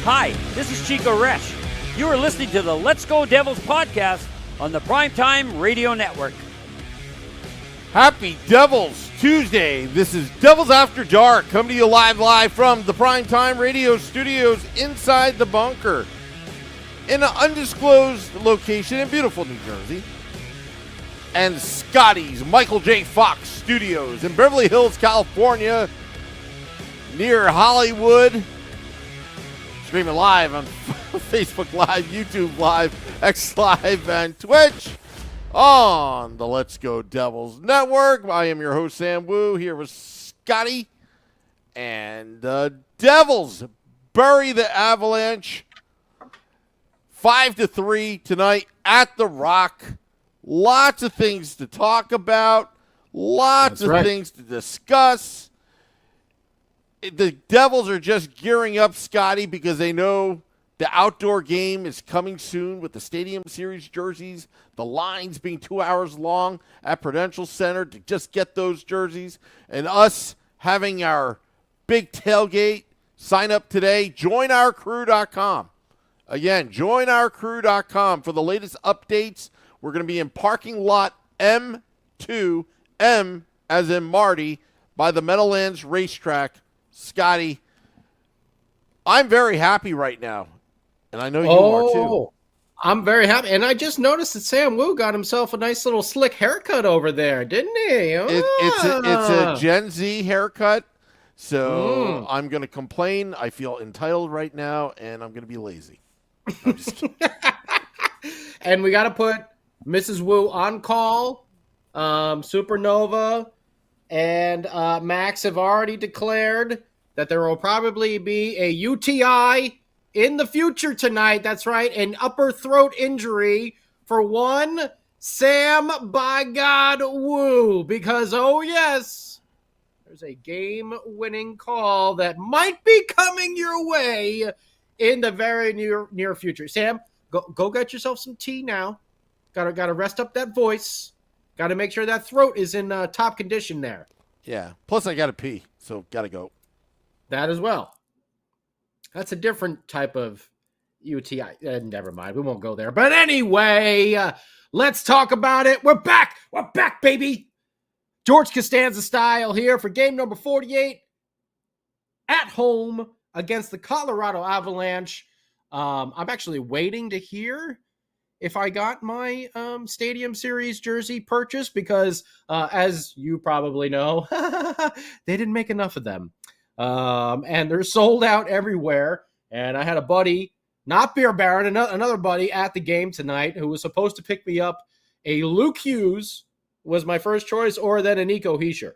Hi, this is Chico Resch. You are listening to the Let's Go Devils podcast on the Primetime Radio Network. Happy Devils Tuesday. This is Devils After Dark, coming to you live from the Primetime Radio studios inside the bunker in an undisclosed location in beautiful New Jersey. And Scotty's Michael J. Fox Studios in Beverly Hills, California, near Hollywood. Streaming live on Facebook Live, YouTube Live, X Live, and Twitch on the Let's Go Devils Network. I am your host, Sam Woo, here with Scotty. And the Devils bury the Avalanche 5-3 tonight at the Rock. Lots of things to talk about. Lots of things to discuss. The Devils are just gearing up, Scotty, because they know the outdoor game is coming soon with the Stadium Series jerseys, the lines being 2 hours long at Prudential Center to just get those jerseys, and us having our big tailgate. Sign up today. JoinOurCrew.com. Again, JoinOurCrew.com for the latest updates. We're going to be in parking lot M2, M as in Marty, by the Meadowlands Racetrack. Scotty, I'm very happy right now, and I know you are too. I'm very happy, and I just noticed that Sam Woo got himself a nice little slick haircut over there, didn't he? It's a Gen Z haircut, so I'm going to complain. I feel entitled right now, and I'm going to be lazy. I'm just kidding. And we got to put Mrs. Woo on call. Supernova and Max have already declared that there will probably be a UTI in the future tonight. That's right, an upper throat injury for one Sam by God Woo. Because, oh yes, there's a game-winning call that might be coming your way in the very near future. Sam, go get yourself some tea now. Gotta rest up that voice. Got to make sure that throat is in top condition there. Yeah. Plus, I got to pee, so got to go. That as well. That's a different type of UTI. Never mind. We won't go there. But anyway, let's talk about it. We're back. We're back, baby. George Costanza style here for game number 48 at home against the Colorado Avalanche. I'm actually waiting to hear if I got my Stadium Series jersey purchased because, as you probably know, they didn't make enough of them. And they're sold out everywhere. And I had a buddy, not Beer Baron, another buddy at the game tonight who was supposed to pick me up a Luke Hughes was my first choice, or then a Nico Hischier.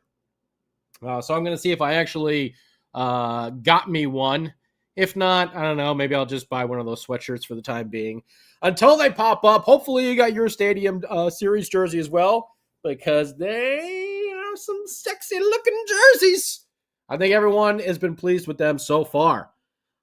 So I'm going to see if I actually got me one. If not, I don't know, maybe I'll just buy one of those sweatshirts for the time being. Until they pop up, hopefully you got your Stadium Series jersey as well, because they are some sexy-looking jerseys. I think everyone has been pleased with them so far.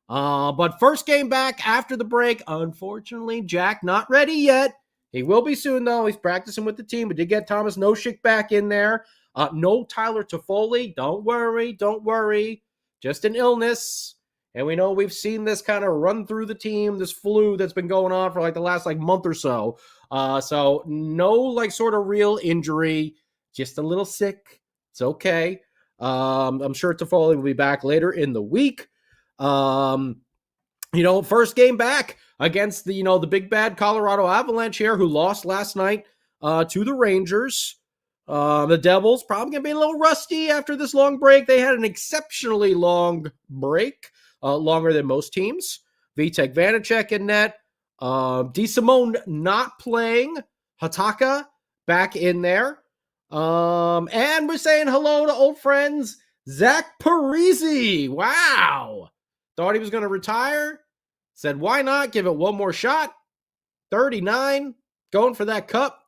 But first game back after the break, unfortunately, Jack not ready yet. He will be soon, though. He's practicing with the team. We did get Thomas Nosek back in there. No Tyler Toffoli. Don't worry. Just an illness. And we know we've seen this kind of run through the team, this flu that's been going on for the last month or so. So no sort of real injury, just a little sick. It's okay. I'm sure Toffoli will be back later in the week. First game back against the big bad Colorado Avalanche here, who lost last night to the Rangers. The Devils probably going to be a little rusty after this long break. They had an exceptionally long break, longer than most teams. Vitek Vanacek in net. DeSimone not playing. Hataka back in there. And we're saying hello to old friends Zach Parise. Wow. Thought he was going to retire. Said, why not? Give it one more shot. 39. Going for that cup.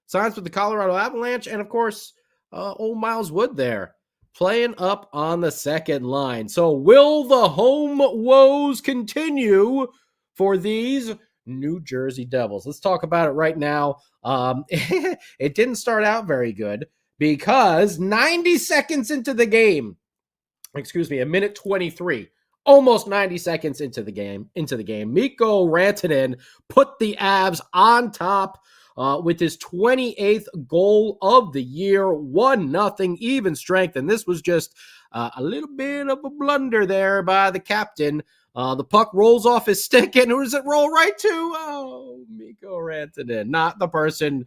Signs with the Colorado Avalanche. And, of course, old Miles Wood there. Playing up on the second line. So will the home woes continue for these New Jersey Devils? Let's talk about it right now. It didn't start out very good because 90 seconds into the game, a minute 23, almost 90 seconds into the game, Mikko Rantanen put the Avs on top with his 28th goal of the year, 1-0 even strength. And this was just a little bit of a blunder there by the captain. The puck rolls off his stick, and who does it roll right to? Oh, Mikko Rantanen, not the person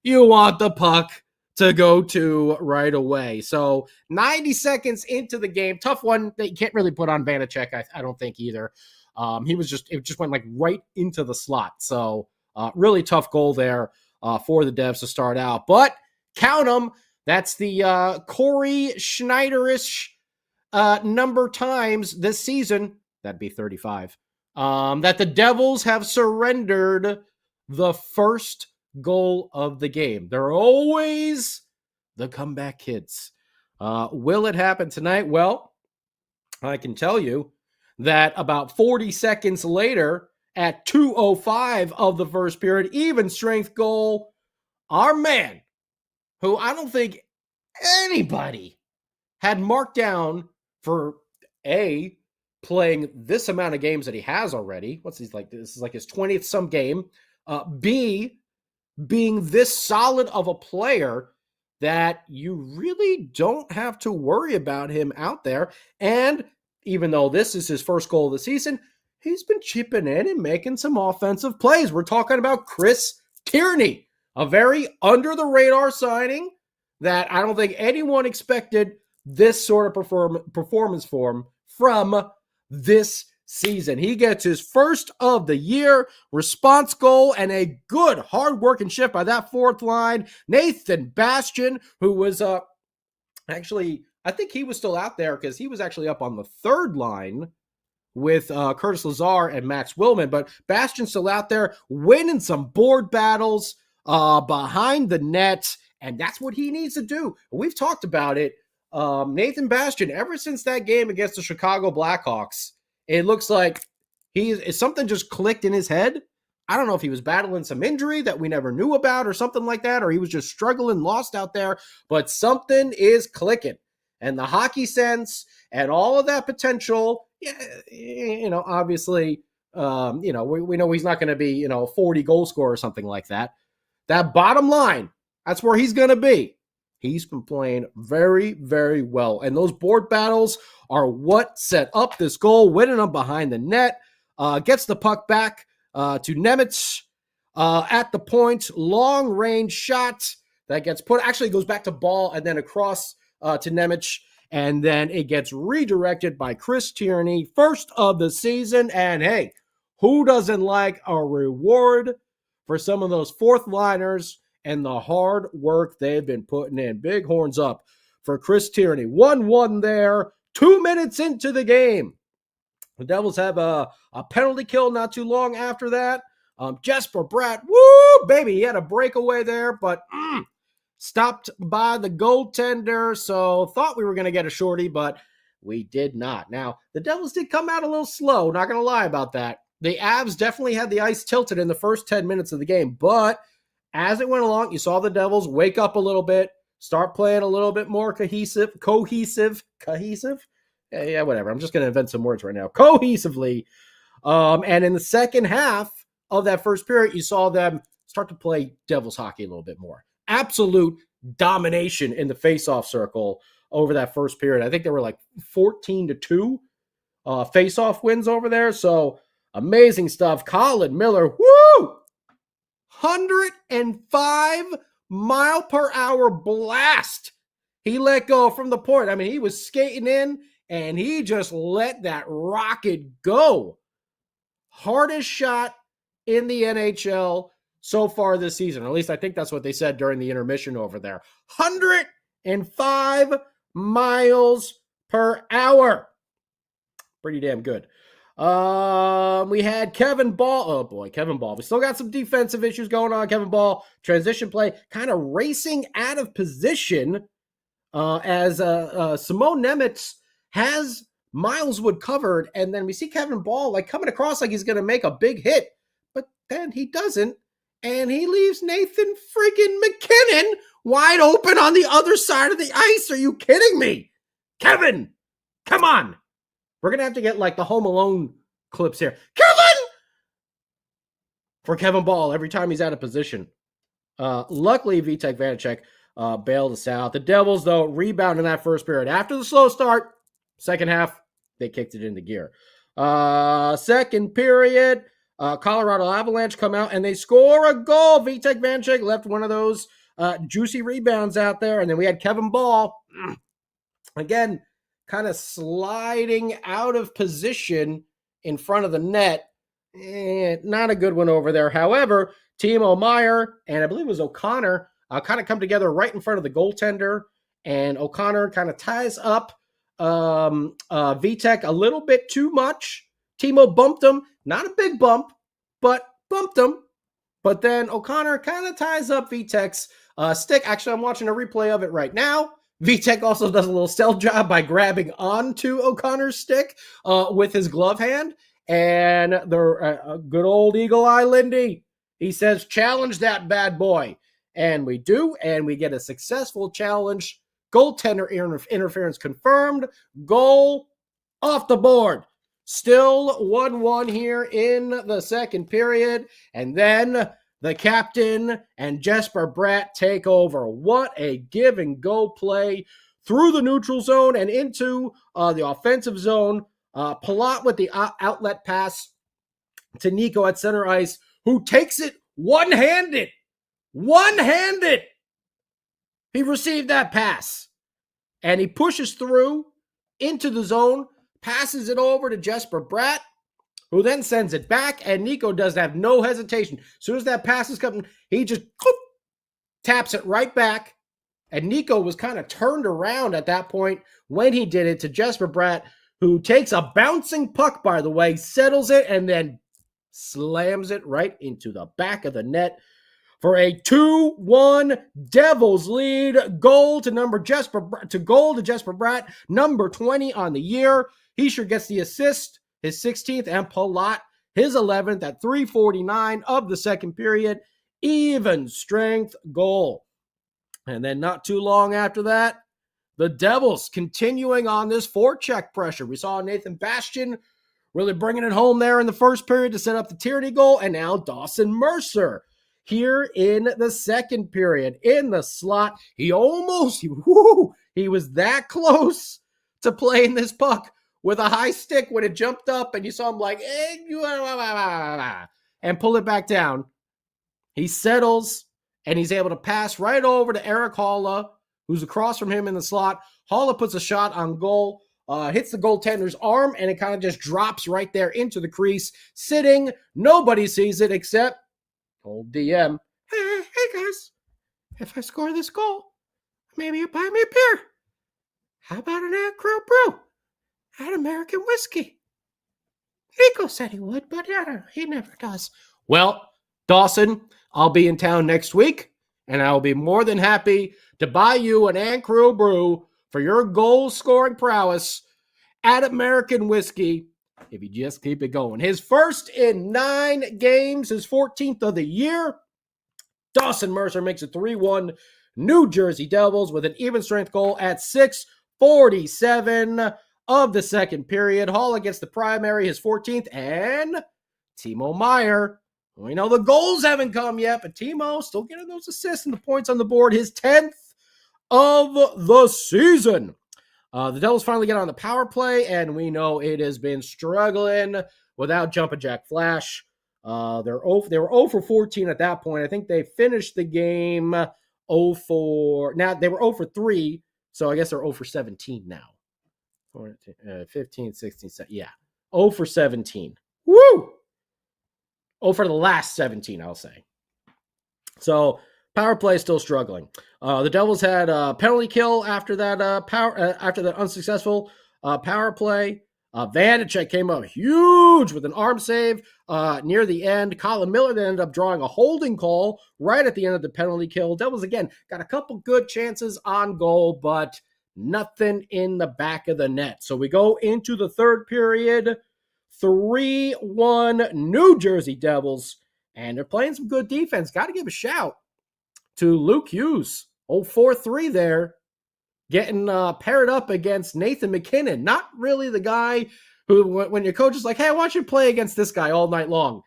you want the puck to go to right away. So 90 seconds into the game, tough one that you can't really put on Vanacek, I don't think either. It just went like right into the slot. So really tough goal there for the Devs to start out. But count them. That's the Corey Schneider-ish number times this season. That'd be 35. That the Devils have surrendered the first goal of the game. They're always the comeback kids. Will it happen tonight? Well, I can tell you that about 40 seconds later, at 2:05 of the first period, even strength goal, our man, who I don't think anybody had marked down for playing this amount of games that he has already. This is like his 20th some game. B, being this solid of a player that you really don't have to worry about him out there. And even though this is his first goal of the season, he's been chipping in and making some offensive plays. We're talking about Chris Tierney, a very under-the-radar signing that I don't think anyone expected this sort of performance from this season. He gets his first of the year response goal and a good hard-working shift by that fourth line. Nathan Bastian, who was actually, I think he was still out there because he was actually up on the third line with Curtis Lazar and Max Willman, but Bastian's still out there winning some board battles behind the net, and that's what he needs to do. We've talked about it. Nathan Bastian, ever since that game against the Chicago Blackhawks, it looks like something just clicked in his head. I don't know if he was battling some injury that we never knew about or something like that, or he was just struggling, lost out there, but something is clicking. And the hockey sense and all of that potential, obviously, we know he's not going to be, 40 goal scorer or something like that. That bottom line, that's where he's going to be. He's been playing very, very well. And those board battles are what set up this goal, winning them behind the net. Gets the puck back to Nemec at the point. Long-range shot that gets actually goes back to Ball and then across to Nemec. And then it gets redirected by Chris Tierney, first of the season. And hey, who doesn't like a reward for some of those fourth liners and the hard work they've been putting in? Big horns up for Chris Tierney. 1-1 there, 2 minutes into the game. The Devils have a penalty kill not too long after that. Jesper Bratt, woo, baby, he had a breakaway there, but stopped by the goaltender, so thought we were going to get a shorty, but we did not. Now, the Devils did come out a little slow, not going to lie about that. The Avs definitely had the ice tilted in the first 10 minutes of the game, but as it went along, you saw the Devils wake up a little bit, start playing a little bit more cohesive? Yeah, whatever. I'm just going to invent some words right now. Cohesively. And in the second half of that first period, you saw them start to play Devils hockey a little bit more. Absolute domination in the faceoff circle over that first period. I think they were like 14-2 face-off wins over there. So amazing stuff. Colin Miller, woo! 105 mile per hour blast. He let go from the point. I mean, he was skating in and he just let that rocket go. Hardest shot in the NHL so far this season. At least I think that's what they said during the intermission over there. 105 miles per hour. Pretty damn good. We had Kevin Ball. Oh boy, Kevin Ball. We still got some defensive issues going on. Kevin Ball, transition play, kind of racing out of position as Simone Nemitz has Miles Wood covered. And then we see Kevin Ball like coming across like he's going to make a big hit, but then he doesn't. And he leaves Nathan freaking McKinnon wide open on the other side of the ice. Are you kidding me? Kevin, come on. We're going to have to get like the Home Alone clips here. Kevin! For Kevin Ball every time he's out of position. Luckily, Vitek Vanacek bailed us out. The Devils, though, rebound in that first period. After the slow start, second half, they kicked it into gear. Second period, Colorado Avalanche come out and they score a goal. Vitek Vanacek left one of those juicy rebounds out there. And then we had Kevin Ball. Again, kind of sliding out of position in front of the net. Not a good one over there. However, Timo Meier and I believe it was O'Connor kind of come together right in front of the goaltender. And O'Connor kind of ties up Vitek a little bit too much. Timo bumped him. Not a big bump, but bumped him. But then O'Connor kind of ties up Vitek's stick. Actually, I'm watching a replay of it right now. Vitek also does a little stealth job by grabbing onto O'Connor's stick with his glove hand. And the good old Eagle Eye Lindy, he says, challenge that bad boy. And we do, and we get a successful challenge. Goaltender interference confirmed. Goal off the board. Still 1-1 here in the second period. And then the captain and Jesper Bratt take over. What a give and go play through the neutral zone and into the offensive zone. Palat with the outlet pass to Nico at center ice, who takes it one-handed. One-handed. He received that pass. And he pushes through into the zone, passes it over to Jesper Bratt, who then sends it back, and Nico does have no hesitation. As soon as that pass is coming, he just taps it right back. And Nico was kind of turned around at that point when he did it to Jesper Bratt, who takes a bouncing puck, by the way, settles it, and then slams it right into the back of the net for a 2-1 Devils lead. Goal to Jesper Bratt, number 20 on the year. He sure gets the assist, his 16th, and Palat, his 11th at 3:49 of the second period. Even strength goal. And then not too long after that, the Devils continuing on this forecheck pressure. We saw Nathan Bastian really bringing it home there in the first period to set up the Tierney goal, and now Dawson Mercer here in the second period in the slot. He was that close to playing this puck with a high stick when it jumped up, and you saw him like, and pull it back down. He settles, and he's able to pass right over to Eric Halla, who's across from him in the slot. Halla puts a shot on goal, hits the goaltender's arm, and it kind of just drops right there into the crease, sitting. Nobody sees it except old DM. Hey guys, if I score this goal, maybe you buy me a beer. How about an Acro Brew at American Whiskey? Nico said he would, but he never does. Well, Dawson, I'll be in town next week, and I'll be more than happy to buy you an Acro Brew for your goal-scoring prowess at American Whiskey if you just keep it going. His first in 9 games, his 14th of the year. Dawson Mercer makes it 3-1 New Jersey Devils with an even strength goal at 6:47 of the second period. Halla gets the primary, his 14th, and Timo Meier. We know the goals haven't come yet, but Timo still getting those assists and the points on the board, his 10th of the season. The Devils finally get on the power play, and we know it has been struggling without Jumpin' Jack Flash. They were 0 for 14 at that point. I think they finished the game 0 for... Now, they were 0 for 3, so I guess they're 0 for 17 now. 14, 15, 16, 17, yeah. 0 for 17. Woo! 0 for the last 17, I'll say. So, power play is still struggling. The Devils had a penalty kill after that after that unsuccessful power play. Vanacek came up huge with an arm save near the end. Colin Miller then ended up drawing a holding call right at the end of the penalty kill. Devils, again, got a couple good chances on goal, but nothing in the back of the net. So we go into the third period, 3-1 New Jersey Devils, and they're playing some good defense. Got to give a shout to Luke Hughes, 4-3 there, getting paired up against Nathan MacKinnon. Not really the guy who, when your coach is like, hey, I want you to play against this guy all night long.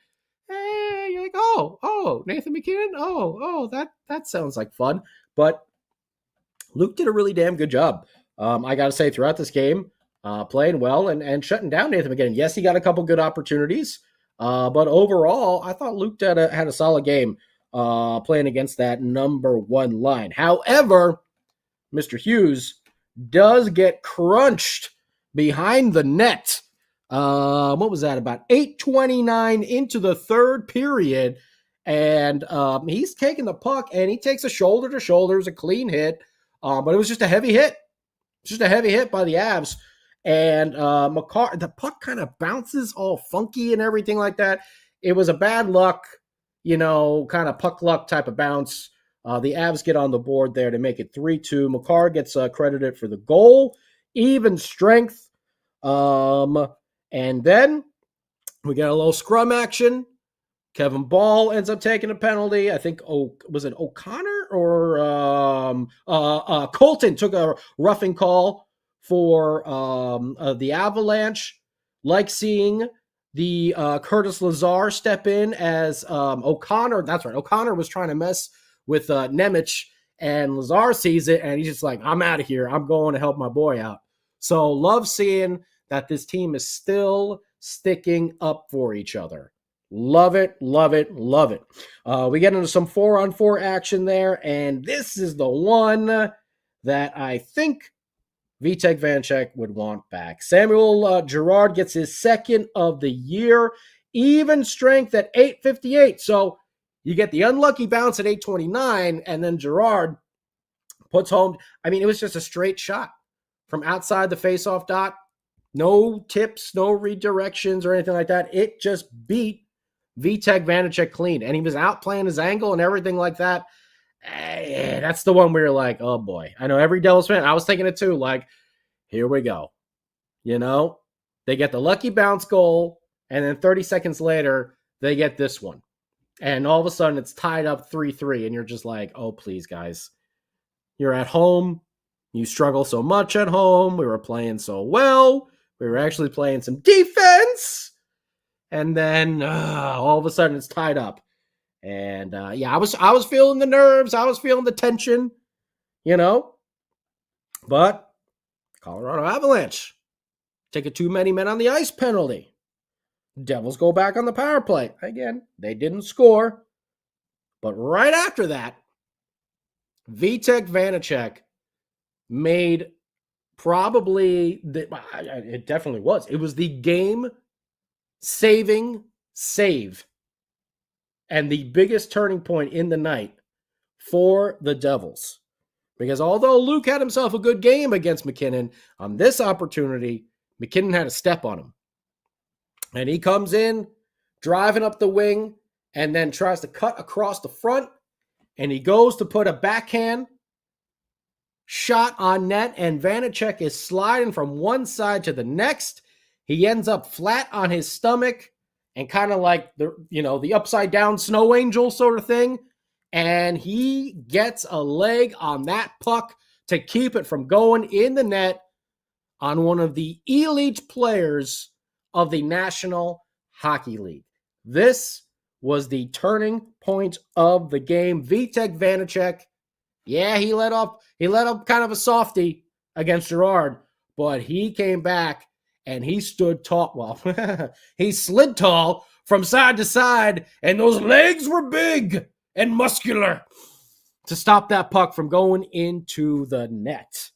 Hey, you're like, oh, Nathan MacKinnon? Oh, that sounds like fun. But Luke did a really damn good job. I got to say, throughout this game, playing well and shutting down Nathan MacKinnon. Yes, he got a couple good opportunities, but overall, I thought Luke had a solid game playing against that number one line. However, Mr. Hughes does get crunched behind the net. What was that? About 8:29 into the third period, and he's taking the puck, and he takes a shoulder-to-shoulder. It was a clean hit, but it was just a heavy hit. Just a heavy hit by the Avs. And the puck kind of bounces all funky and everything like that. It was a bad luck, kind of puck luck type of bounce. The Avs get on the board there to make it 3-2. Makar gets credited for the goal. Even strength. And then we got a little scrum action. Kevin Ball ends up taking a penalty. I think, was it O'Connor or Colton took a roughing call for the Avalanche. Like seeing the Curtis Lazar step in as O'Connor. That's right. O'Connor was trying to mess with Nemec, and Lazar sees it, and he's just like, I'm out of here. I'm going to help my boy out. So love seeing that this team is still sticking up for each other. Love it, love it, love it. We get into some 4-on-4 action there, and this is the one that I think Vitek Vanacek would want back. Samuel Girard gets his second of the year. Even strength at 8:58. So you get the unlucky bounce at 8:29, and then Girard puts home. I mean, it was just a straight shot from outside the faceoff dot. No tips, no redirections or anything like that. It just beat Vitek Vanacek clean, and he was out playing his angle and everything like that. That's the one where you're like, oh boy. I know every Devils fan, I was thinking it too, like, here we go. They get the lucky bounce goal, and then 30 seconds later, they get this one. And all of a sudden, it's tied up 3-3, and you're just like, oh, please, guys. You're at home. You struggle so much at home. We were playing so well. We were actually playing some defense. And then all of a sudden, it's tied up. And, I was feeling the nerves. I was feeling the tension, But Colorado Avalanche take a too many men on the ice penalty. Devils go back on the power play. Again, they didn't score. But right after that, Vitek Vanacek made it definitely was. It was the game-saving save and the biggest turning point in the night for the Devils. Because although Luke had himself a good game against MacKinnon, on this opportunity, MacKinnon had a step on him. And he comes in, driving up the wing, and then tries to cut across the front, and he goes to put a backhand shot on net, and Vanacek is sliding from one side to the next. He ends up flat on his stomach and kind of like the upside down snow angel sort of thing. And he gets a leg on that puck to keep it from going in the net on one of the elite players of the National Hockey League. This was the turning point of the game. Vitek Vanacek, he let up kind of a softie against Girard, but he came back and he stood tall. Well, he slid tall from side to side, and those legs were big and muscular to stop that puck from going into the net.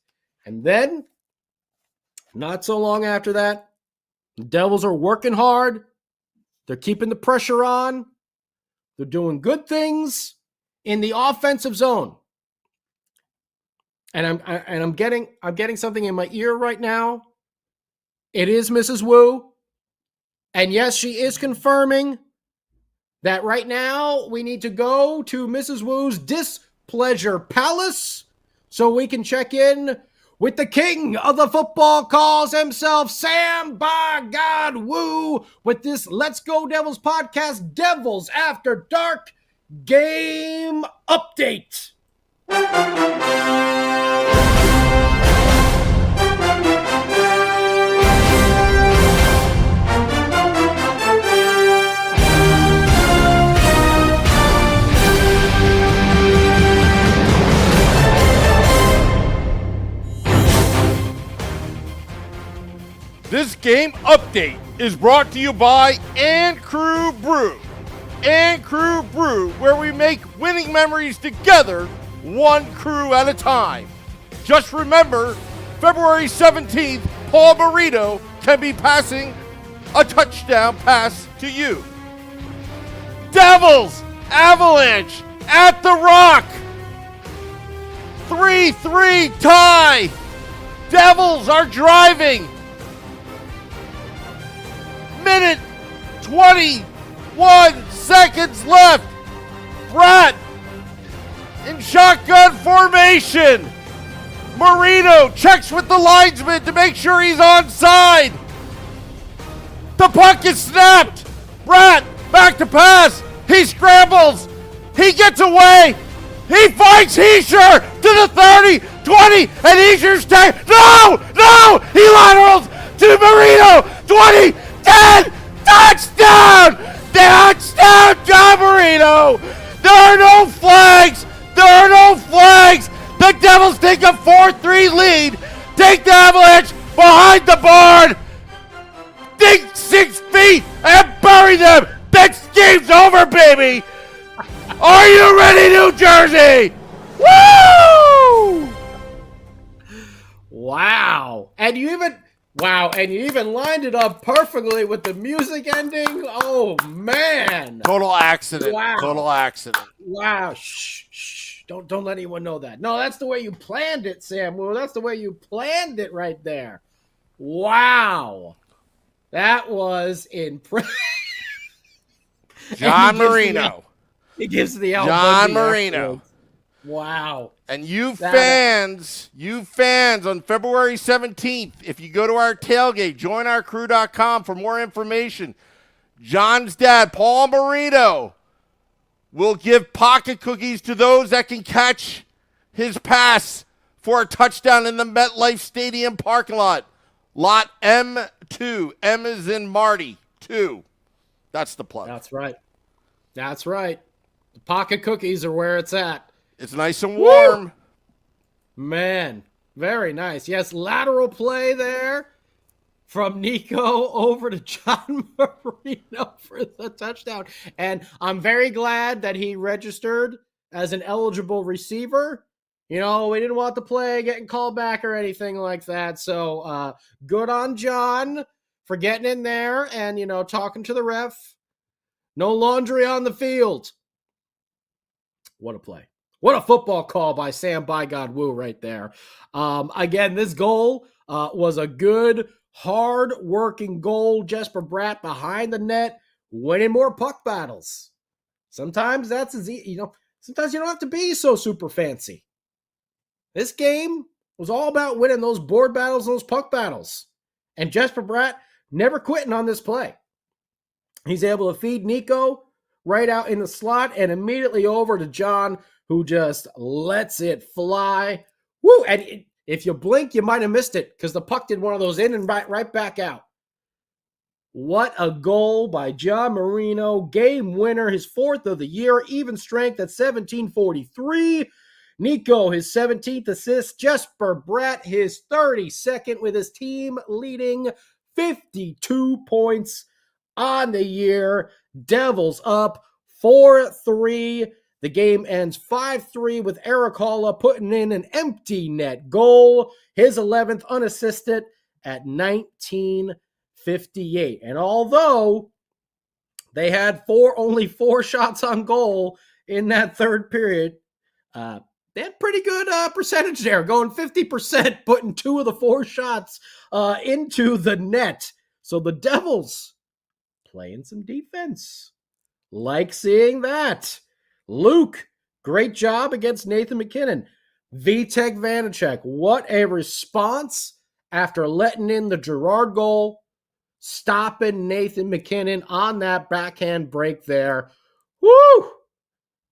And then, not so long after that, the Devils are working hard. They're keeping the pressure on. They're doing good things in the offensive zone. And I'm getting something in my ear right now. It is Mrs. Woo. And yes, she is confirming that right now we need to go to Mrs. Woo's displeasure palace so we can check in with the king of the football calls himself, Sam by God Woo, with this Let's Go Devils podcast, Devils After Dark game update. This game update is brought to you by And Crew Brew. And Crew Brew, where we make winning memories together, one crew at a time. Just remember, February 17th, Paul Marino can be passing a touchdown pass to you. Devils, Avalanche, at the Rock. 3-3 tie. Devils are driving. Minute 21 seconds left. Brat in shotgun formation. Marino checks with the linesman to make sure he's onside. The puck is snapped. Brat back to pass. He scrambles. He gets away. He finds Heischer to the 30, 20, and Heischer's tag. No! He laterals to Marino. 20, 10, touchdown! Touchdown, John Marino! There are no flags! The Devils take a 4-3 lead. Take the Avalanche behind the barn. Dig 6 feet and bury them. This game's over, baby. Are you ready, New Jersey? Woo! Wow. And you even lined it up perfectly with the music ending. Oh, man. Total accident. Wow. Total accident. Wow. Shh. Don't let anyone know that. No, that's the way you planned it, Sam Woo. That's the way you planned it right there. Wow. That was impressive. John Marino. He gives the John Marino. Afterwards. Wow. And you fans on February 17th, if you go to our tailgate, joinourcrew.com for more information. John's dad, Paul Marino, will give pocket cookies to those that can catch his pass for a touchdown in the MetLife Stadium parking lot. Lot M2. M is in Marty. 2. That's the plug. That's right. The pocket cookies are where it's at. It's nice and warm. Woo! Man, very nice. Yes, lateral play there from Nico over to John Marino for the touchdown. And I'm very glad that he registered as an eligible receiver. You know, we didn't want the play getting called back or anything like that. So good on John for getting in there and, talking to the ref. No laundry on the field. What a play. What a football call by Sam by God Woo right there. Again, this goal was a good, hard-working goal. Jesper Bratt behind the net, winning more puck battles. Sometimes that's sometimes you don't have to be so super fancy. This game was all about winning those board battles and those puck battles. And Jesper Bratt never quitting on this play. He's able to feed Nico right out in the slot and immediately over to John, who just lets it fly. Woo! And if you blink, you might have missed it because the puck did one of those in and right back out. What a goal by John Marino. Game winner, his 4th of the year, even strength at 17:43. Nico, his 17th assist. Jesper Bratt, his 32nd, with his team leading 52 points on the year. Devils up 4-3. The game ends 5-3 with Eric Halla putting in an empty net goal, his 11th unassisted at 19:58. And although they had only 4 shots on goal in that third period, they had pretty good percentage there, going 50%, putting 2 of the 4 shots into the net. So the Devils playing some defense. Like seeing that. Luke, great job against Nathan McKinnon. Vitek Vanacek, what a response after letting in the Girard goal, stopping Nathan McKinnon on that backhand break there. Woo!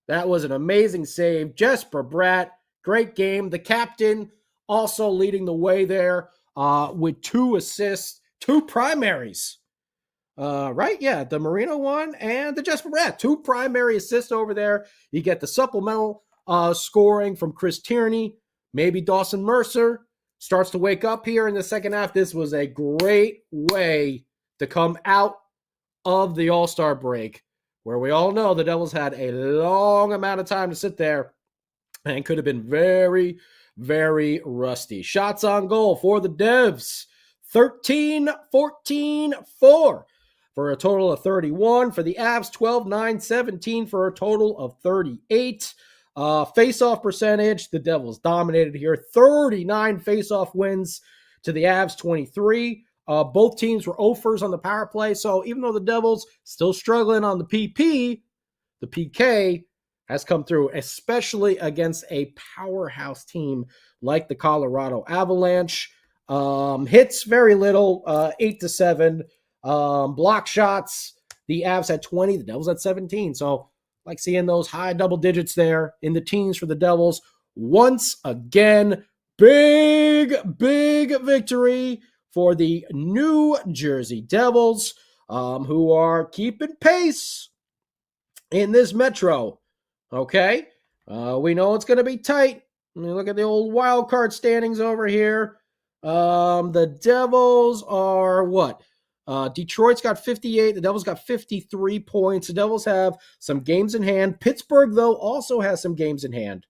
That was an amazing save. Jesper Bratt, great game. The captain also leading the way there with 2 assists, 2 primaries. Right? Yeah, the Marino one and the Jesper Bratt. 2 primary assists over there. You get the supplemental scoring from Chris Tierney. Maybe Dawson Mercer starts to wake up here in the second half. This was a great way to come out of the All-Star break, where we all know the Devils had a long amount of time to sit there and could have been very, very rusty. Shots on goal for the Devs, 13-14-4 for a total of 31. For the Avs, 12-9-17 for a total of 38. Face-off percentage, the Devils dominated here. 39 face-off wins to the Avs, 23. Both teams were 0-fers on the power play, so even though the Devils still struggling on the PP, the PK has come through, especially against a powerhouse team like the Colorado Avalanche. Hits, very little, 8-7. Block shots, the Avs had 20, the Devils had 17. So like seeing those high double digits there in the teens for the Devils. Once again, big victory for the New Jersey Devils, who are keeping pace in this Metro. Okay? We know it's going to be tight. Let me look at the old wild card standings over here. The Devils are what? Detroit's got 58. The Devils got 53 points. The Devils have some games in hand. Pittsburgh, though, also has some games in hand.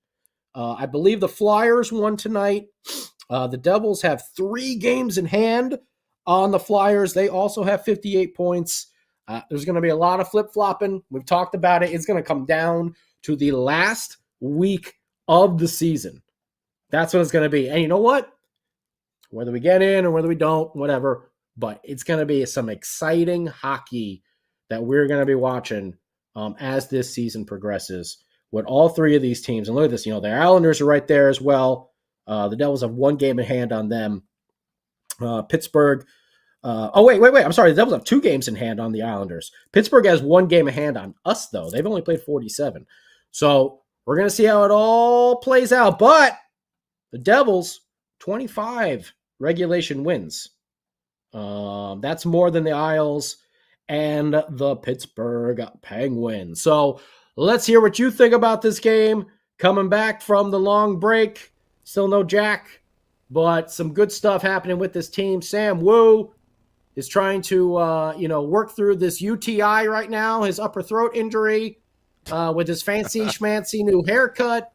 I believe the Flyers won tonight. The Devils have 3 games in hand on the Flyers. They also have 58 points. There's going to be a lot of flip-flopping. We've talked about it. It's going to come down to the last week of the season. That's what it's going to be. And you know what? Whether we get in or whether we don't, whatever. But it's going to be some exciting hockey that we're going to be watching as this season progresses with all 3 of these teams. And look at this, the Islanders are right there as well. The Devils have 1 game in hand on them. Pittsburgh. Wait. I'm sorry. The Devils have 2 games in hand on the Islanders. Pittsburgh has 1 game in hand on us, though. They've only played 47. So we're going to see how it all plays out. But the Devils, 25 regulation wins. That's more than the Isles and the Pittsburgh Penguins. So let's hear what you think about this game. Coming back from the long break. Still no Jack, but some good stuff happening with this team. Sam Woo is trying to, work through this UTI right now, his upper throat injury, with his fancy schmancy new haircut.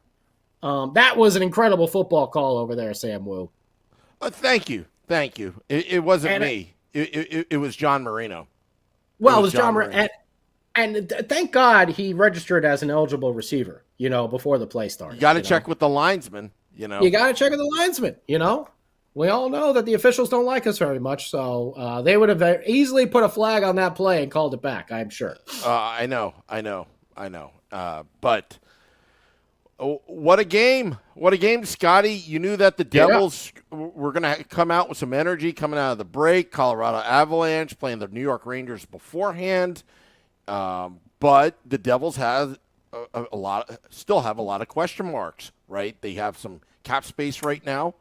That was an incredible football call over there, Sam Woo. Thank you. It wasn't me. It was John Marino. Well, it was John Marino. And thank God he registered as an eligible receiver, before the play started. You got to check with the linesman, You got to check with the linesman, We all know that the officials don't like us very much, so they would have easily put a flag on that play and called it back, I'm sure. I know. But what a game. What a game, Scotty. You knew that the Devils were going to come out with some energy coming out of the break. Colorado Avalanche playing the New York Rangers beforehand. But the Devils have still have a lot of question marks, right? They have some cap space right now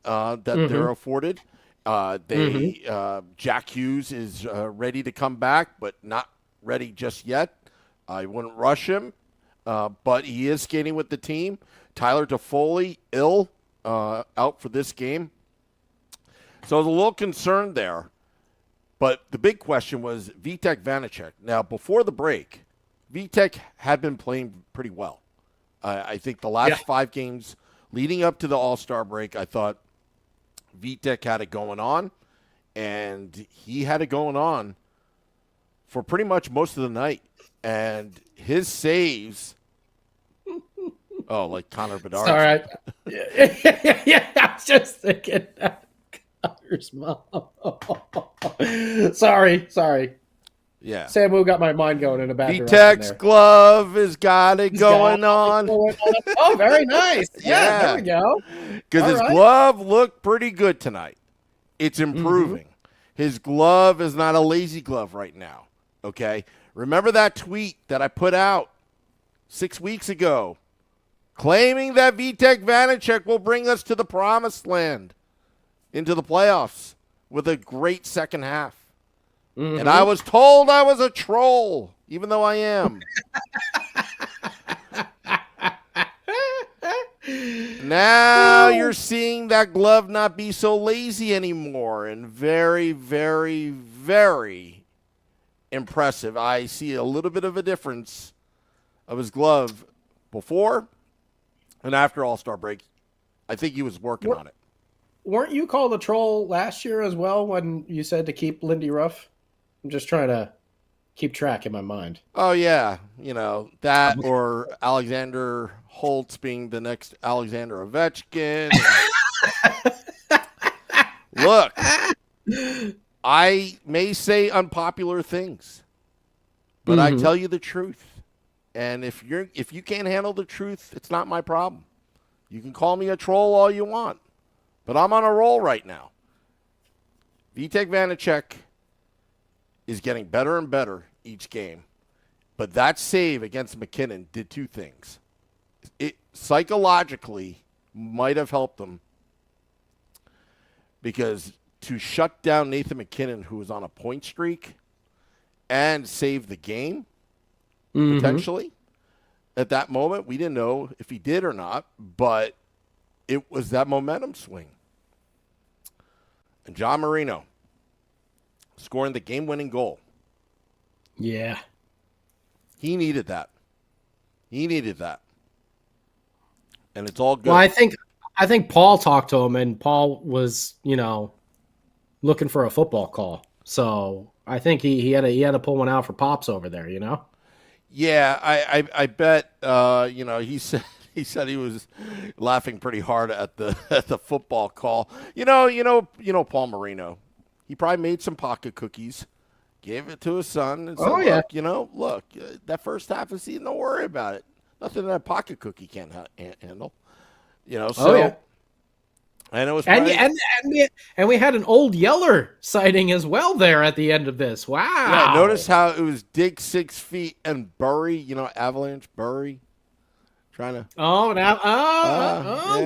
that they're afforded. Jack Hughes is ready to come back, but not ready just yet. I wouldn't rush him. but he is skating with the team. Tyler Toffoli, ill, out for this game. So I was a little concerned there. But the big question was Vitek Vanacek. Now, before the break, Vitek had been playing pretty well. I think the last 5 games leading up to the All-Star break, I thought Vitek had it going on, and he had it going on for pretty much most of the night. And his saves, like Connor Bedard. All right. Yeah, I was just thinking that. Connor's mom. Sorry. Yeah. Sam Woo got my mind going in a bad direction Vitek's there. glove has got it going on. Oh, very nice. Yeah, there we go. Because his glove looked pretty good tonight. It's improving. His glove is not a lazy glove right now. Okay? Remember that tweet that I put out 6 weeks ago claiming that Vitek Vanacek will bring us to the promised land, into the playoffs with a great second half. And I was told I was a troll, even though I am. Now you're seeing that glove not be so lazy anymore, and very, very, very impressive. I see a little bit of a difference of his glove before and after All-Star break. I think he was working on it. Weren't you called a troll last year as well when you said to keep Lindy Ruff? I'm just trying to keep track in my mind. Oh, yeah. That or Alexander Holtz being the next Alexander Ovechkin. Look, I may say unpopular things, but I tell you the truth. And if you can't handle the truth, it's not my problem. You can call me a troll all you want. But I'm on a roll right now. Vitek Vanacek is getting better and better each game. But that save against McKinnon did 2 things. It psychologically might have helped him because to shut down Nathan McKinnon, who was on a point streak, and save the game, potentially, at that moment, we didn't know if he did or not, but it was that momentum swing. And John Marino scoring the game-winning goal. Yeah. He needed that. And it's all good. Well, I think Paul talked to him, and Paul was, looking for a football call. So I think he had to pull one out for Pops over there, Yeah, I bet he said he was laughing pretty hard at the football call. Paul Marino. He probably made some pocket cookies, gave it to his son, and said, look, that first half of the season, don't worry about it. Nothing that pocket cookie can't handle. And it was probably, and we had an old Yeller sighting as well there at the end of this. Wow. Yeah, notice how it was dig 6 feet and Bury, Avalanche, Bury. Trying to.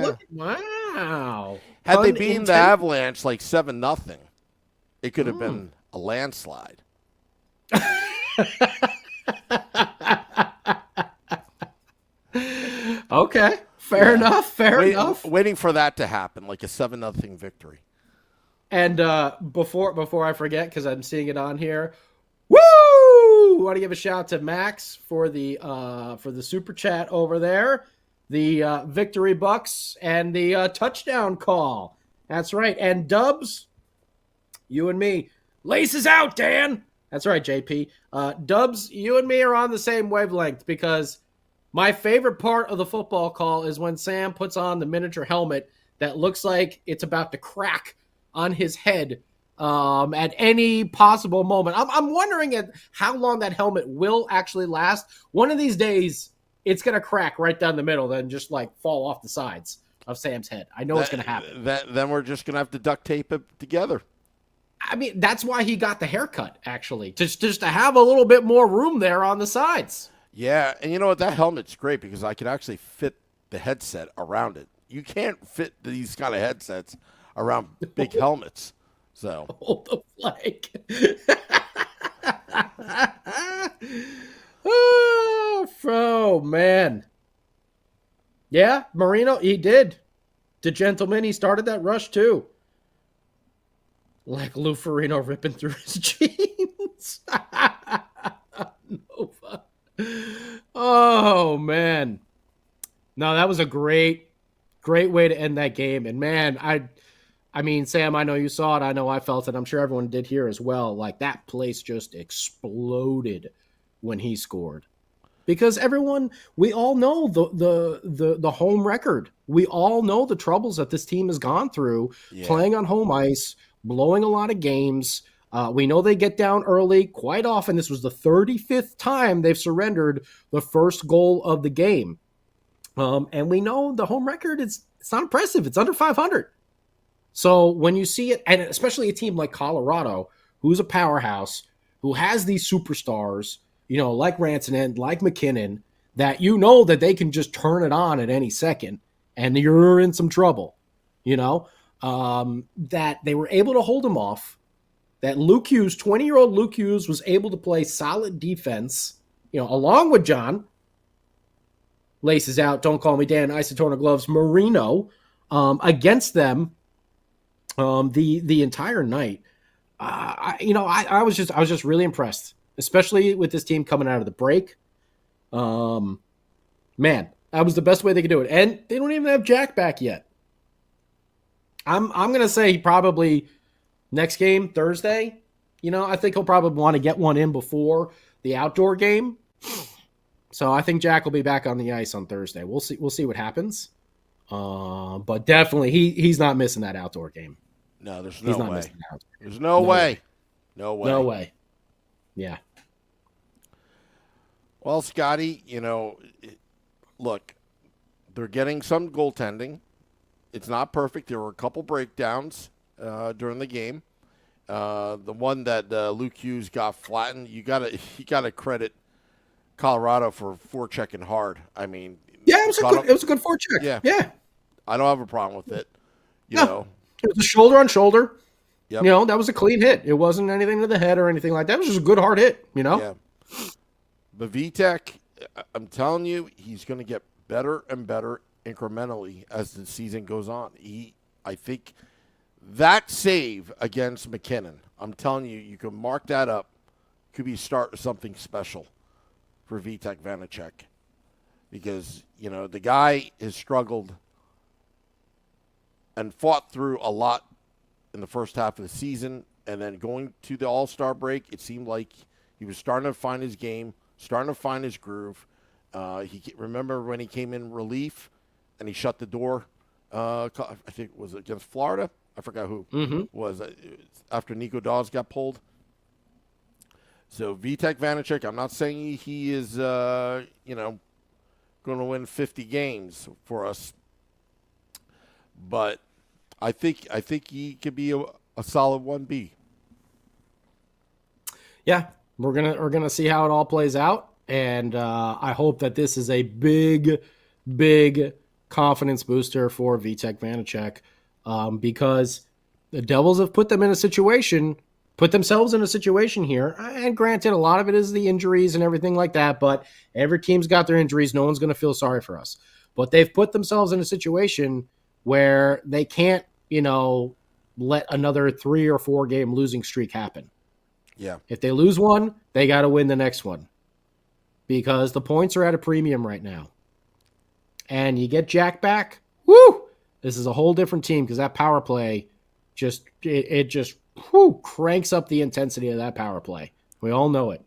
Look, wow. Had they beaten the Avalanche like 7-0, it could have been a landslide. Okay, fair enough. Waiting for that to happen, like a 7-0 victory. And before I forget, because I'm seeing it on here, woo! Want to give a shout out to Max for the super chat over there, the victory bucks, and the touchdown call. That's right. And Dubs, you and me, laces out, Dan. That's right, JP. Dubs, you and me are on the same wavelength because my favorite part of the football call is when Sam puts on the miniature helmet that looks like it's about to crack on his head at any possible moment. I'm wondering how long that helmet will actually last. One of these days, it's going to crack right down the middle, then just like fall off the sides of Sam's head. I know it's going to happen. Then we're just going to have to duct tape it together. I mean, that's why he got the haircut, actually, just to have a little bit more room there on the sides. Yeah, and you know what? That helmet's great because I could actually fit the headset around it. You can't fit these kind of headsets around big helmets. So hold the flag. Oh, Oh, man. Yeah, Marino, he did. The gentleman, he started that rush too. Like Lou Ferrigno ripping through his jeans. Nova. Oh, man. No, that was a great way to end that game. And, man, I mean, Sam, I know you saw it. I know I felt it. I'm sure everyone did here as well. Like, that place just exploded when he scored. Because we all know the home record. We all know the troubles that this team has gone through playing on home ice, blowing a lot of games. We know they get down early quite often. This was the 35th time they've surrendered the first goal of the game. And we know the home record, it's not impressive. It's under 500. So when you see it, and especially a team like Colorado, who's a powerhouse, who has these superstars, like Rantanen, like McKinnon, that that they can just turn it on at any second, and you're in some trouble, that they were able to hold him off, that Luke Hughes, 20-year-old Luke Hughes, was able to play solid defense, along with John, laces out, don't call me Dan, Isotoner gloves, Marino, against them the entire night. I was just really impressed, especially with this team coming out of the break. Man, that was the best way they could do it. And they don't even have Jack back yet. I'm going to say probably next game, Thursday. I think he'll probably want to get one in before the outdoor game. So I think Jack will be back on the ice on Thursday. We'll see what happens. But definitely he's not missing that outdoor game. No, there's no way. There's no way. No way. No way. Yeah. Well, Scotty, look, they're getting some goaltending. It's not perfect. There were a couple breakdowns during the game. The one that Luke Hughes got flattened, you gotta credit Colorado for forechecking hard. I mean, yeah, it was a good forecheck. Yeah. I don't have a problem with it. You no. know, it was a shoulder on shoulder. Yep. That was a clean hit. It wasn't anything to the head or anything like that. It was just a good hard hit. Yeah. But Vitek, I'm telling you, he's going to get better and better incrementally as the season goes on. I think that save against McKinnon, I'm telling you, you can mark that up. Could be start something special for Vitek Vanacek. Because, the guy has struggled and fought through a lot in the first half of the season. And then going to the All-Star break, it seemed like he was starting to find his game, starting to find his groove. Remember when he came in relief and he shut the door? I think it was against Florida. I forgot who was after Nico Dawes got pulled. So Vitek Vanacek, I'm not saying he is, going to win 50 games for us, but I think he could be a solid 1B. Yeah, we're gonna see how it all plays out, and I hope that this is a big confidence booster for Vitek Vanacek, because the Devils have put themselves in a situation here. And granted, a lot of it is the injuries and everything like that, but every team's got their injuries. No one's going to feel sorry for us. But they've put themselves in a situation where they can't, let another 3 or 4 game losing streak happen. Yeah. If they lose one, they got to win the next one, because the points are at a premium right now. And you get Jack back, woo! This is a whole different team, because that power play just cranks up the intensity of that power play. We all know it.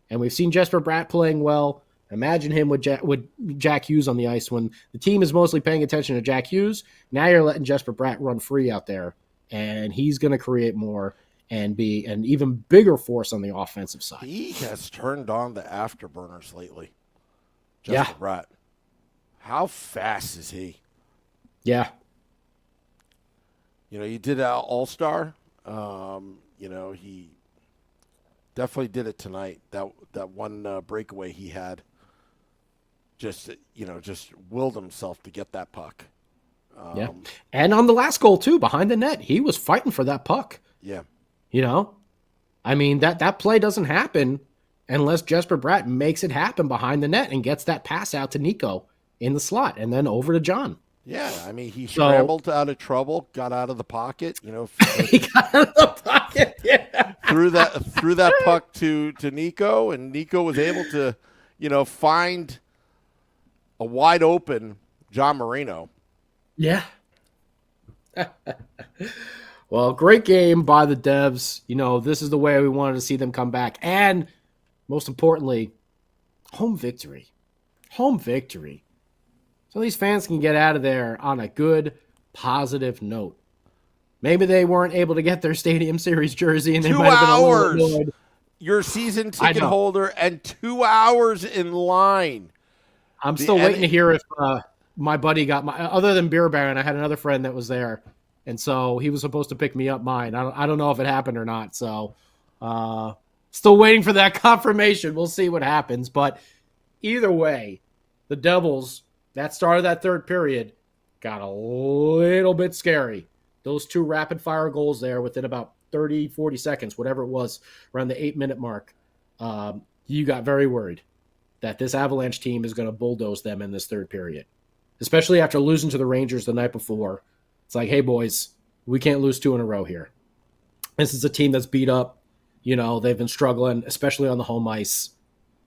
And we've seen Jesper Bratt playing well. Imagine him with Jack Hughes on the ice when the team is mostly paying attention to Jack Hughes. Now you're letting Jesper Bratt run free out there, and he's going to create more and be an even bigger force on the offensive side. He has turned on the afterburners lately. Jesper Bratt. How fast is he? Yeah. He did All-Star. He definitely did it tonight. That one breakaway he had, just willed himself to get that puck. And on the last goal too, behind the net, he was fighting for that puck. Yeah. I mean, that play doesn't happen unless Jesper Bratt makes it happen behind the net and gets that pass out to Nico in the slot and then over to John. Yeah, I mean, he scrambled out of trouble, got out of the pocket, He got out of the pocket, yeah. threw that puck to Nico, and Nico was able to, find a wide open John Marino. Yeah. Well, great game by the Devs. This is the way we wanted to see them come back. And most importantly, home victory. Home victory. So these fans can get out of there on a good, positive note. Maybe they weren't able to get their Stadium Series jersey, and they might have been a little annoyed. Your season ticket holder and 2 hours in line. I'm still waiting to hear if my buddy got other than Beer Baron, I had another friend that was there, and so he was supposed to pick me up mine. I don't know if it happened or not, so still waiting for that confirmation. We'll see what happens, but either way, the Devils, that start of that third period, got a little bit scary. Those 2 rapid-fire goals there within about 30, 40 seconds, whatever it was, around the 8-minute mark, you got very worried that this Avalanche team is going to bulldoze them in this third period, especially after losing to the Rangers the night before. It's like, hey, boys, we can't lose 2 in a row here. This is a team that's beat up. They've been struggling, especially on the home ice.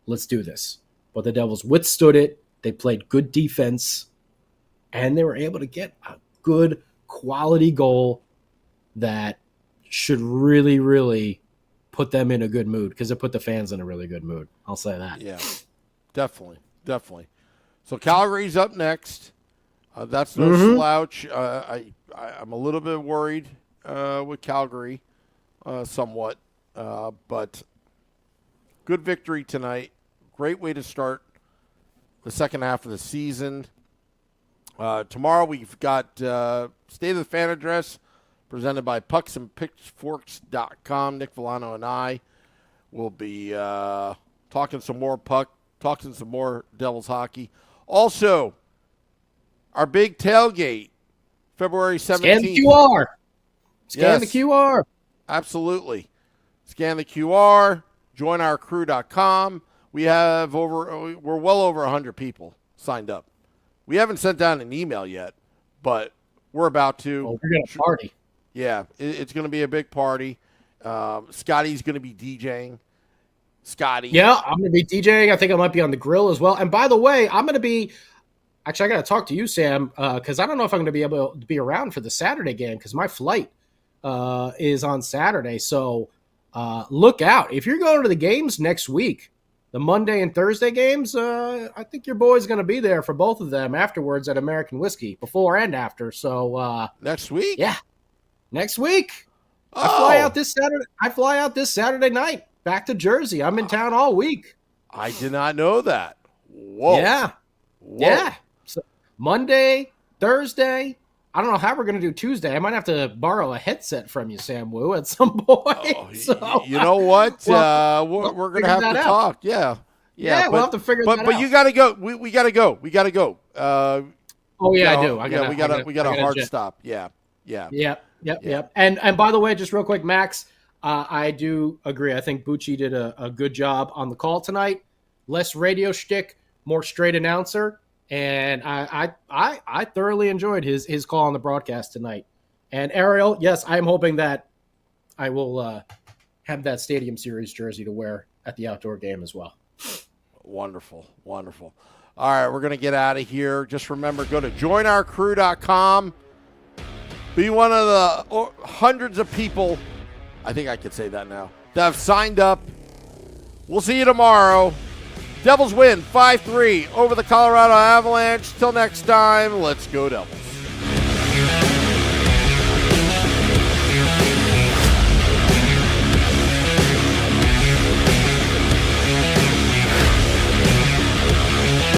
Let's do this. But the Devils withstood it. They played good defense, and they were able to get a good quality goal that should really, really put them in a good mood, because it put the fans in a really good mood. I'll say that. Yeah, definitely. So Calgary's up next. That's no slouch. I'm a little bit worried with Calgary somewhat, but good victory tonight. Great way to start the second half of the season. Tomorrow we've got State of the Fan Address presented by pucksandpitchforks.com. Nick Villano and I will be talking some more puck, talking some more Devils hockey. Also, our big tailgate, February 17th. Scan the QR. Scan the QR. Absolutely. Scan the QR. JoinOurCrew.com. We're well over 100 people signed up. We haven't sent down an email yet, but we're about to. Oh, we're going to party. Yeah, it's going to be a big party. Scotty's going to be DJing. Scotty. Yeah, I'm going to be DJing. I think I might be on the grill as well. And by the way, I'm going to be – actually, I got to talk to you, Sam, because I don't know if I'm going to be able to be around for the Saturday game, because my flight is on Saturday. So look out. If you're going to the games next week, the Monday and Thursday games, I think your boy's going to be there for both of them afterwards at American Whiskey, before and after. So next week? Yeah, next week. Oh. I fly out this Saturday night back to Jersey. I'm in town all week. I did not know that. Whoa. Yeah. Whoa. Yeah. So Monday, Thursday. I don't know how we're going to do Tuesday. I might have to borrow a headset from you, Sam Woo, at some point. Oh, you know what? We're going to have to talk. Yeah. We'll have to figure that out. But you got to go. We got to go. We got to go. I do. We got a hard stop. Yeah. Yep. And by the way, just real quick, Max, I do agree. I think Bucci did a good job on the call tonight. Less radio shtick, more straight announcer. And I thoroughly enjoyed his call on the broadcast tonight. And Ariel, yes, I'm hoping that I will have that Stadium Series jersey to wear at the outdoor game as well. Wonderful. All right, we're going to get out of here. Just remember, go to joinourcrew.com. Be one of the hundreds of people, I think I could say that now, that have signed up. We'll see you tomorrow. Devils win 5-3 over the Colorado Avalanche. Till next time, let's go Devils.